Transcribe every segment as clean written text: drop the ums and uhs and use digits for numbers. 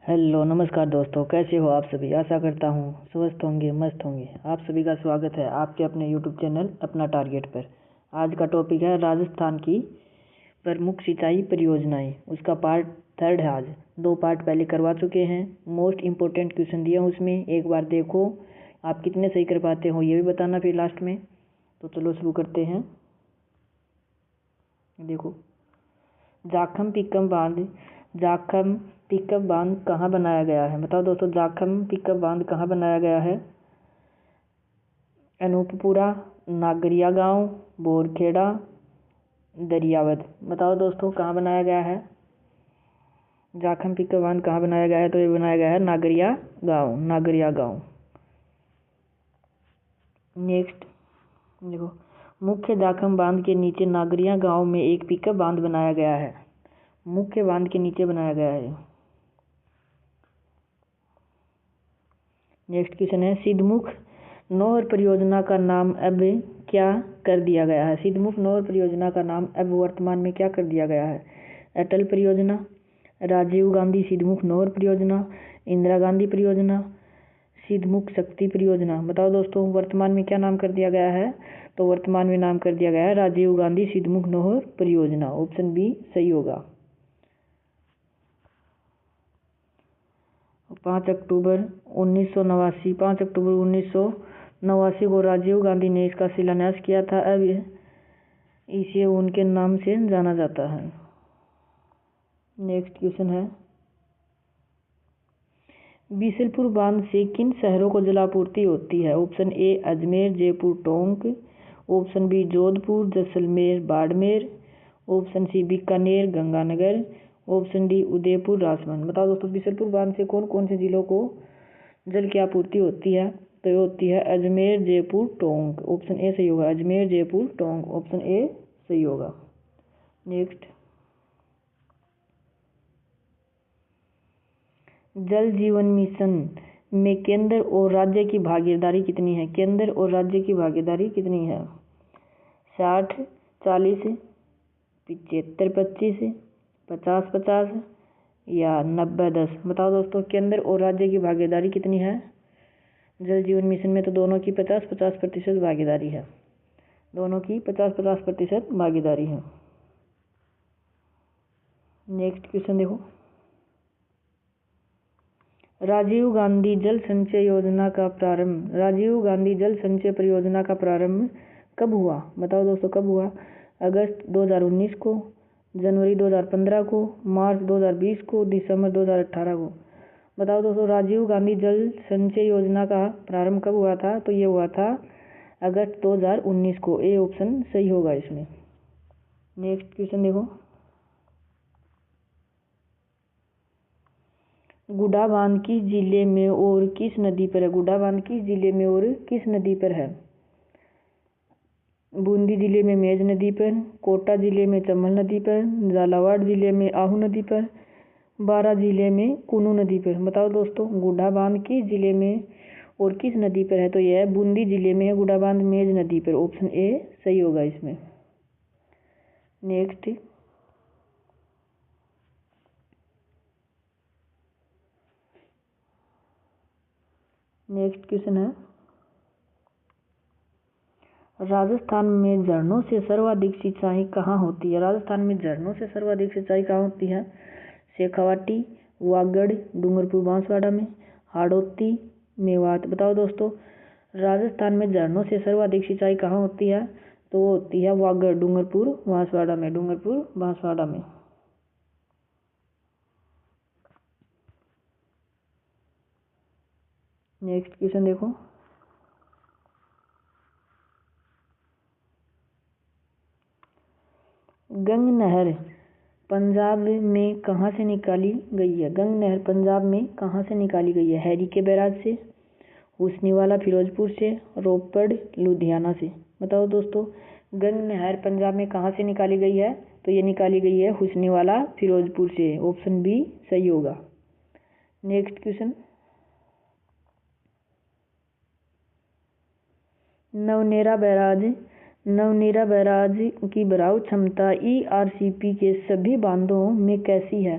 Hello नमस्कार दोस्तों, कैसे हो आप सभी। आशा करता हूँ स्वस्थ होंगे, मस्त होंगे। आप सभी का स्वागत है आपके अपने यूट्यूब चैनल अपना टारगेट पर। आज का टॉपिक है राजस्थान की प्रमुख सिंचाई परियोजनाएं। उसका पार्ट 3 है। आज 2 पार्ट पहले करवा चुके हैं। मोस्ट इम्पोर्टेंट क्वेश्चन दिया हूँ उसमें, एक बार देखो। आप कितने सही कर पाते हो ये भी बताना फिर लास्ट में। तो चलो शुरू करते हैं। देखो, जाखम पिकअप बांध कहाँ बनाया गया है। बताओ दोस्तों, जाखम पिकअप बांध कहाँ बनाया गया है। अनूपपुरा, नागरिया गांव, बोरखेड़ा, दरियावद। बताओ दोस्तों कहाँ बनाया गया है। जाखम पिकअप बांध कहाँ बनाया गया है, तो ये बनाया गया है नागरिया गांव। नेक्स्ट देखो, मुख्य जाखम बांध के नीचे नागरिया गांव में एक पिकअप बांध बनाया गया है। मुख्य बांध के नीचे बनाया गया है। नेक्स्ट क्वेश्चन है, सिद्धमुख नौहर परियोजना का नाम अब क्या कर दिया गया है। सिद्धमुख नौहर परियोजना का नाम अब वर्तमान में क्या कर दिया गया है। अटल परियोजना, राजीव गांधी सिद्धमुख नौहर परियोजना, इंदिरा गांधी परियोजना, सिद्धमुख शक्ति परियोजना। बताओ दोस्तों वर्तमान में क्या नाम कर दिया गया है। तो वर्तमान में नाम कर दिया गया है राजीव गांधी सिद्धमुख नौहर परियोजना। ऑप्शन बी सही होगा। 5 अक्टूबर 1989 को राजीव गांधी ने इसका शिलान्यास किया था। अब इसे उनके नाम से जाना जाता है। नेक्स्ट क्वेश्चन है, बीसलपुर बांध से किन शहरों को जलापूर्ति होती है। Option A Ajmer, Jaipur, Tonk. Option B Jodhpur, Jaisalmer, Barmer. Option C Bikaner, Ganganagar. Option D Udaipur, Rajsamand. बताओ दोस्तों बीसलपुर बांध से कौन कौन से जिलों को जल की आपूर्ति होती है। तो ये होती है अजमेर, जयपुर, टोंक। ऑप्शन ए सही होगा, अजमेर, जयपुर, टोंक। ऑप्शन ए सही होगा। नेक्स्ट, जल जीवन मिशन में केंद्र और राज्य की भागीदारी कितनी है। केंद्र और राज्य की भागीदारी कितनी है। 60-40, 75-25, 50-50 या 90-10। बताओ दोस्तों केंद्र और राज्य की भागीदारी कितनी है जल जीवन मिशन में। तो दोनों की 50-50% भागीदारी है। दोनों की 50-50% भागीदारी है। नेक्स्ट क्वेश्चन देखो, राजीव गांधी जल संचय योजना का प्रारंभ, राजीव गांधी जल संचय परियोजना का प्रारंभ कब हुआ। बताओ दोस्तों कब हुआ। अगस्त 2019 को, जनवरी 2015 को, मार्च 2020 को, दिसंबर 2018 को। बताओ दोस्तों राजीव गांधी जल संचय योजना का प्रारंभ कब हुआ था। तो ये हुआ था अगस्त 2019 को। ए ऑप्शन सही होगा इसमें। नेक्स्ट क्वेश्चन देखो, गुडा बांध किस जिले में और किस नदी पर है। गुडा बांध किस जिले में और किस नदी पर है। बूंदी जिले में मेज नदी पर, कोटा जिले में चंबल नदी पर, झालावाड़ जिले में आहू नदी पर, बारां जिले में कुनू नदी पर। बताओ दोस्तों गुडा बांध किस जिले में और किस नदी पर है। तो यह है बूंदी जिले में है गुडा बांध, मेज नदी पर। ऑप्शन ए सही होगा इसमें। नेक्स्ट, क्वेश्चन है, राजस्थान में झरनों से सर्वाधिक सिंचाई कहाँ होती है। राजस्थान में झरनों से सर्वाधिक सिंचाई कहाँ होती है। शेखावाटी, वागड़, डूंगरपुर, बांसवाड़ा में, हाड़ौती, मेवात। बताओ दोस्तों राजस्थान में झरनों से सर्वाधिक सिंचाई कहाँ होती है। तो वो होती है वागड़, डूंगरपुर, बांसवाड़ा में। डूंगरपुर, बांसवाड़ा में। नेक्स्ट क्वेश्चन देखो, गंग नहर पंजाब में कहाँ से निकाली गई है। गंग नहर पंजाब में कहाँ से निकाली गई है। हैरी के बैराज से, हुस्नीवाला फिरोजपुर से, रोपड़, लुधियाना से। बताओ दोस्तों गंग नहर पंजाब में कहाँ से निकाली गई है। तो ये निकाली गई है हुस्नीवाला फिरोजपुर से। ऑप्शन बी सही होगा। नेक्स्ट क्वेश्चन, नवनेरा बैराज की भराव क्षमता ईआरसीपी के सभी बांधों में कैसी है।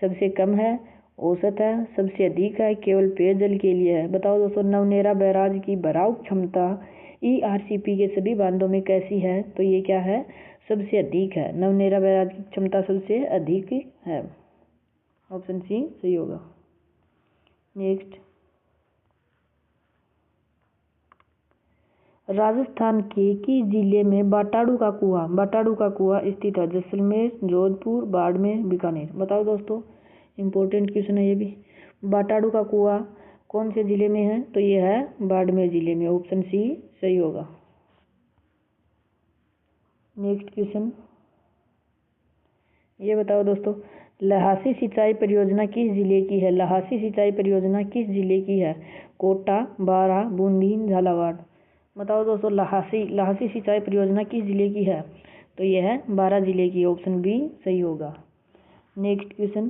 सबसे कम है, औसत है, सबसे अधिक है, केवल पेयजल के लिए है। बताओ दोस्तों नवनेरा बैराज की भराव क्षमता ERCP के सभी बांधों में कैसी है? तो ये क्या है? सबसे अधिक है। नवनेरा बैराज की क्षमता सबसे अधिक है। ऑप्शन सी सही होगा। नेक्स्ट, राजस्थान के किस जिले में बाटाड़ू का कुआं स्थित है? जैसलमेर, जोधपुर, बाड़मेर, बीकानेर। बताओ दोस्तों, इंपॉर्टेंट क्वेश्चन है ये भी। बाटाड़ू का कुआं कौन से जिले में है? तो ये है बाड़मेर जिले में। ऑप्शन सी सही होगा। नेक्स्ट क्वेश्चन, ये बताओ दोस्तों लहासी सिंचाई परियोजना किस जिले की है? लहासी सिंचाई परियोजना किस जिले की है? कोटा, बारां, बूंदी, झालावाड़। बताओ दोस्तों लहासी सिंचाई परियोजना किस जिले की है? तो यह है बारां जिले की। ऑप्शन बी सही होगा। नेक्स्ट क्वेश्चन,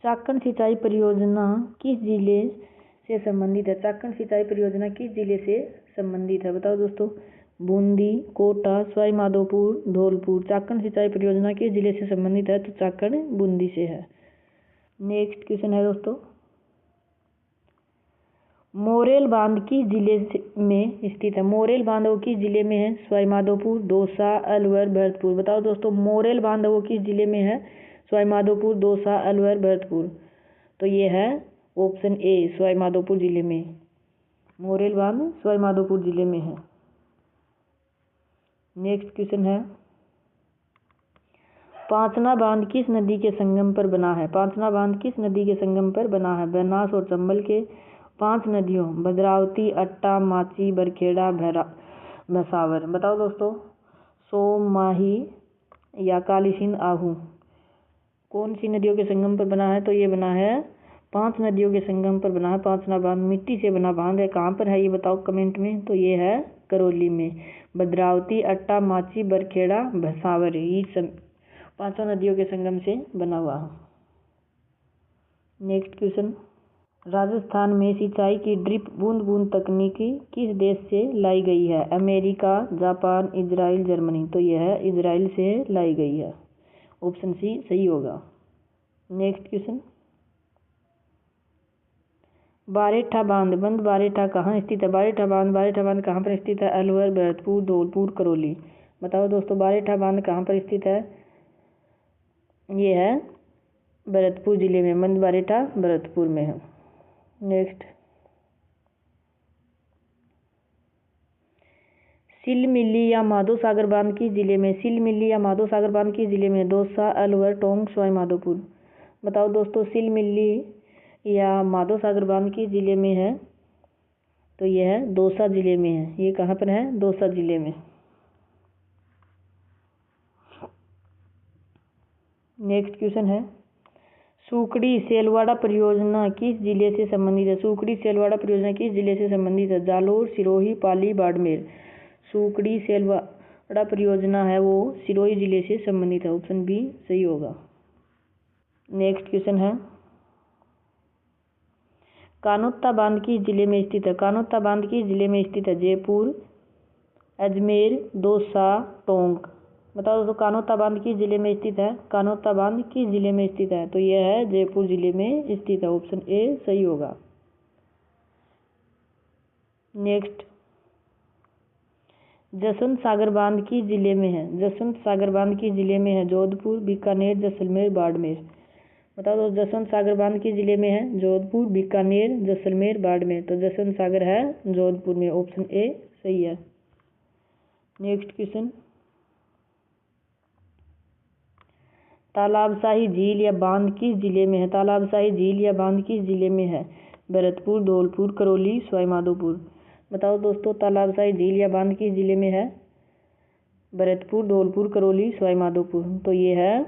चाकण सिंचाई परियोजना किस जिले से संबंधित है? चाकण सिंचाई परियोजना किस जिले से संबंधित है? बताओ दोस्तों बूंदी, कोटा, सवाई माधोपुर, धौलपुर। चाकण सिंचाई परियोजना किस जिले से संबंधित है? तो चाकण बूंदी से है। नेक्स्ट क्वेश्चन है दोस्तों मोरेल बांध किस जिले में स्थित है? मोरेल बांध वो किस जिले में है? सवाई माधोपुर, दौसा, अलवर, भरतपुर। बताओ दोस्तों मोरेल बांध वो किस जिले में है? सवाई माधोपुर, दौसा, अलवर, भरतपुर। तो ये है ऑप्शन ए सवाई माधोपुर जिले में। मोरेल बांध सवाई माधोपुर जिले में है। नेक्स्ट क्वेश्चन है पांचना बांध किस नदी के संगम पर बना है? पांचना बांध किस नदी के संगम पर बना है? बनास और चंबल के 5 नदियों भद्रावती, अट्टा, माची, बरखेड़ा, भसावर। बताओ दोस्तों सोम, माही या काली सिंध, आहू कौन सी नदियों के संगम पर बना है? तो ये बना है 5 नदियों के संगम पर बना है पांचना बांध। मिट्टी से बना बांध है। कहाँ पर है ये बताओ कमेंट में। तो ये है करौली में। भद्रावती, अट्टा, माची, बरखेड़ा, भसावर ये सब 5 नदियों के संगम से बना हुआ है। नेक्स्ट क्वेश्चन, राजस्थान में सिंचाई की ड्रिप बूंद बूंद तकनीक किस देश से लाई गई है? America, Japan, Israel, Germany. तो यह है इजराइल से लाई गई है। ऑप्शन सी सही होगा। नेक्स्ट क्वेश्चन, बारेठा बांध बारेठा कहाँ स्थित है? बारेठा बांध कहाँ पर स्थित है? अलवर, भरतपुर, धौलपुर, करौली। बताओ दोस्तों बारेठा बांध कहाँ पर स्थित है? ये है भरतपुर जिले में। बंद बारेठा भरतपुर में है। नेक्स्ट, सिलमिली या माधो सागर बांध किस जिले में? सिलमिली या माधो सागर बांध किस जिले में? दौसा, अलवर, टोंक, सवाई माधोपुर। बताओ दोस्तों सिलमिली या माधो सागर बांध किस जिले में है? तो यह है दौसा जिले में है। ये कहाँ पर है? दौसा जिले में। नेक्स्ट क्वेश्चन है सुकड़ी सेलवाड़ा परियोजना किस जिले से संबंधित है? सुकड़ी सेलवाड़ा परियोजना किस जिले से संबंधित है? जालोर, सिरोही, पाली, बाड़मेर। सुकड़ी सेलवाड़ा परियोजना है वो सिरोही जिले से संबंधित है। ऑप्शन बी सही होगा। नेक्स्ट क्वेश्चन है कानोत्ता बांध किस जिले में स्थित है? कानोत्ता बांध किस जिले में स्थित है? जयपुर, अजमेर, दौसा, टोंक। बताओ दोस्तों कानोत्ता बांध किस जिले में स्थित है? कानोत्ता बांध किस जिले में स्थित है? तो यह है जयपुर जिले में स्थित है। ऑप्शन ए सही होगा। नेक्स्ट, जसवंत सागर बांध किस जिले में है? जसवंत सागर बांध किस जिले में है? जोधपुर, बीकानेर, जैसलमेर, बाड़मेर। बताओ दोस्तों जसवंत सागर बांध किस जिले में है? जोधपुर, बीकानेर, जैसलमेर, बाड़मेर। तो जसवंत सागर है जोधपुर में। ऑप्शन ए सही है। नेक्स्ट क्वेश्चन, तालाबशाही झील या बांध किस जिले में है? तालाबशाही झील या बांध किस जिले में है? भरतपुर, धौलपुर, करौली, सवाई माधोपुर। बताओ दोस्तों तालाबशाही झील या बांध किस जिले में है? भरतपुर, धौलपुर, करौली, सवाई माधोपुर। तो ये है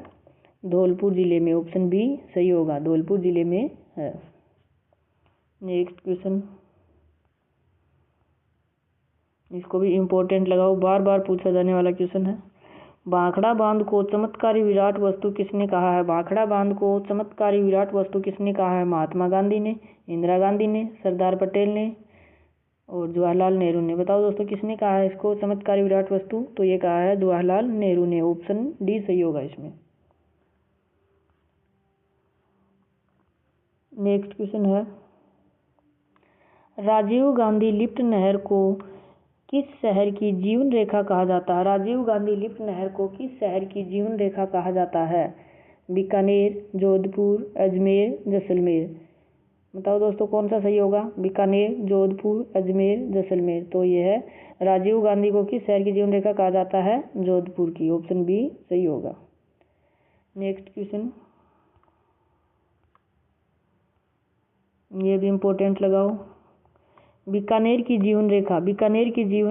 धौलपुर जिले में। ऑप्शन बी सही होगा। धौलपुर जिले में है। नेक्स्ट क्वेश्चन, इसको भी इम्पोर्टेंट लगाओ, बार बार पूछा जाने वाला क्वेश्चन है। भाखड़ा बांध को चमत्कारी विराट वस्तु किसने कहा है? भाखड़ा बांध को चमत्कारी विराट वस्तु किसने कहा है? महात्मा गांधी ने, इंदिरा गांधी ने, सरदार पटेल ने और जवाहरलाल नेहरू ने। बताओ दोस्तों किसने कहा है इसको चमत्कारी विराट वस्तु? तो ये कहा है जवाहरलाल नेहरू ने। ऑप्शन डी सही होगा इसमें। नेक्स्ट क्वेश्चन है, राजीव गांधी लिफ्ट नहर को किस शहर की जीवन रेखा कहा जाता है? राजीव गांधी लिफ्ट नहर को किस शहर की जीवन रेखा कहा जाता है? बीकानेर, जोधपुर, अजमेर, जैसलमेर। बताओ दोस्तों कौन सा सही होगा? बीकानेर, जोधपुर, अजमेर, जैसलमेर। तो ये है, राजीव गांधी को किस शहर की जीवन रेखा कहा जाता है? जोधपुर की। ऑप्शन बी सही होगा। नेक्स्ट क्वेश्चन, ये भी इम्पोर्टेंट लगाओ। बीकानेर की जीवन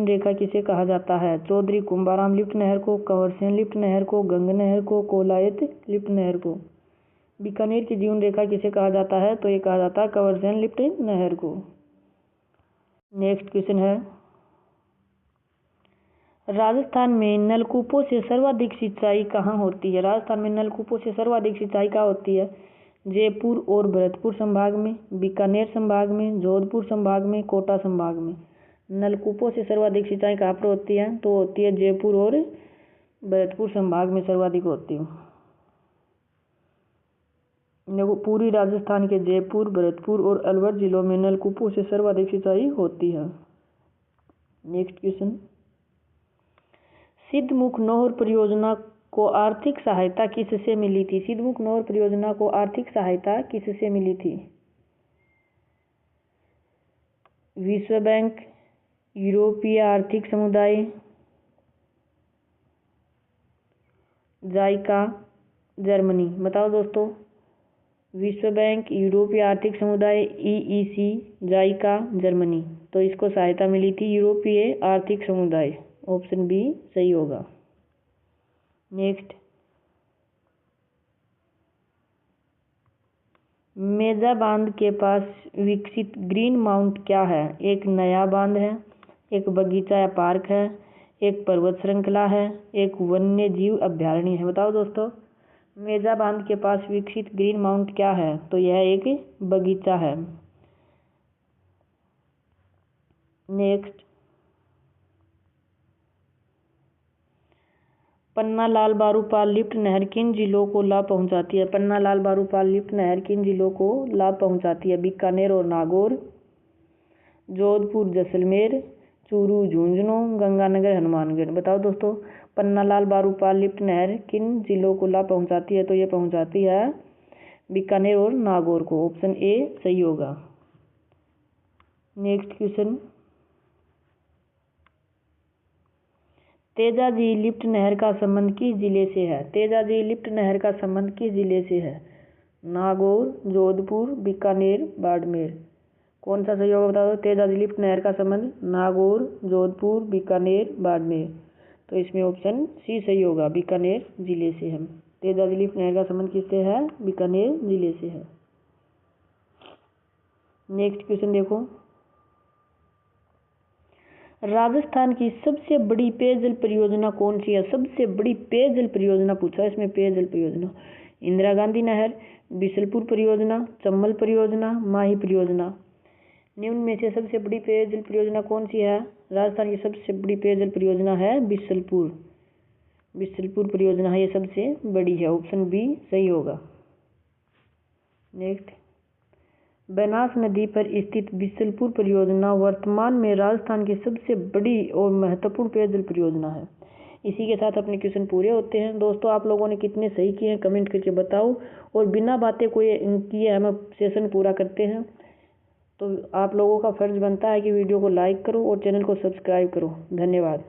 रेखा किसे कहा जाता है? चौधरी कुंभाराम लिफ्ट नहर को, कंवरसेन लिफ्ट नहर को, गंग नहर को, कोलायत लिफ्ट नहर को। बीकानेर की जीवन रेखा किसे कहा जाता है? तो ये कहा जाता है कंवरसेन लिफ्ट नहर को। नेक्स्ट क्वेश्चन है, राजस्थान में नलकूपों से सर्वाधिक सिंचाई कहाँ होती है? राजस्थान में नलकूपों से सर्वाधिक सिंचाई कहाँ होती है? जयपुर और भरतपुर संभाग में, बीकानेर संभाग में, जोधपुर संभाग में, कोटा संभाग में। नलकूपों से सर्वाधिक सिंचाई कहाँ पर होती है? तो होती है जयपुर और भरतपुर संभाग में सर्वाधिक होती है। देखो, पूरी राजस्थान के जयपुर, भरतपुर और अलवर जिलों में नलकूपों से सर्वाधिक सिंचाई होती है। नेक्स्ट क्वेश्चन, सिद्धमुख नहर परियोजना को आर्थिक सहायता किससे मिली थी? सिद्धमुख नहर परियोजना को आर्थिक सहायता किससे मिली थी? विश्व बैंक, यूरोपीय आर्थिक समुदाय, जाइका, जर्मनी। बताओ दोस्तों, विश्व बैंक, यूरोपीय आर्थिक समुदाय, EEC, जाइका, जर्मनी। तो इसको सहायता मिली थी यूरोपीय आर्थिक समुदाय। ऑप्शन बी सही होगा। नेक्स्ट, मेजा बांध के पास विकसित ग्रीन माउंट क्या है? एक नया बांध है, एक बगीचा या पार्क है, एक पर्वत श्रृंखला है, एक वन्य जीव अभ्यारण्य है। बताओ दोस्तों, मेजा बांध के पास विकसित ग्रीन माउंट क्या है? तो यह एक बगीचा है। नेक्स्ट, पन्ना लाल बारूपाल लिफ्ट नहर किन जिलों को लाभ पहुंचाती है? पन्ना लाल बारूपाल लिफ्ट नहर किन जिलों को लाभ पहुंचाती है? बीकानेर और नागौर, जोधपुर, जैसलमेर, चूरू, झुंझुनू, गंगानगर, हनुमानगढ़। बताओ दोस्तों, पन्ना लाल बारूपाल लिफ्ट नहर किन जिलों को लाभ पहुंचाती है? तो ये पहुंचाती है बीकानेर और नागौर को। ऑप्शन ए सही होगा। नेक्स्ट क्वेश्चन, तेजाजी लिफ्ट नहर का संबंध किस जिले से है? तेजाजी लिफ्ट नहर का संबंध किस जिले से है? नागौर, जोधपुर, बीकानेर, बाड़मेर। कौन सा सही होगा बता दो? तेजाजी लिफ्ट नहर का संबंध नागौर, जोधपुर, बीकानेर, बाड़मेर। तो इसमें ऑप्शन सी सही होगा, बीकानेर जिले से है। तेजाजी लिफ्ट नहर का संबंध किससे है? बीकानेर जिले से है। नेक्स्ट क्वेश्चन देखो, राजस्थान की सबसे बड़ी पेयजल परियोजना कौन सी है? सबसे बड़ी पेयजल परियोजना पूछा है इसमें। पेयजल परियोजना, इंदिरा गांधी नहर, बिशलपुर परियोजना, चंबल परियोजना, माही परियोजना। निम्न में से सबसे बड़ी पेयजल परियोजना कौन सी है? राजस्थान की सबसे बड़ी पेयजल परियोजना है बिशलपुर परियोजना है, ये सबसे बड़ी है। ऑप्शन बी सही होगा। नेक्स्ट, बनास नदी पर स्थित बिशलपुर परियोजना वर्तमान में राजस्थान की सबसे बड़ी और महत्वपूर्ण पेयजल परियोजना है। इसी के साथ अपने क्वेश्चन पूरे होते हैं। दोस्तों, आप लोगों ने कितने सही किए हैं कमेंट करके बताओ, और बिना बातें कोई किए हम सेशन पूरा करते हैं। तो आप लोगों का फर्ज बनता है कि वीडियो को लाइक करो और चैनल को सब्सक्राइब करो। धन्यवाद।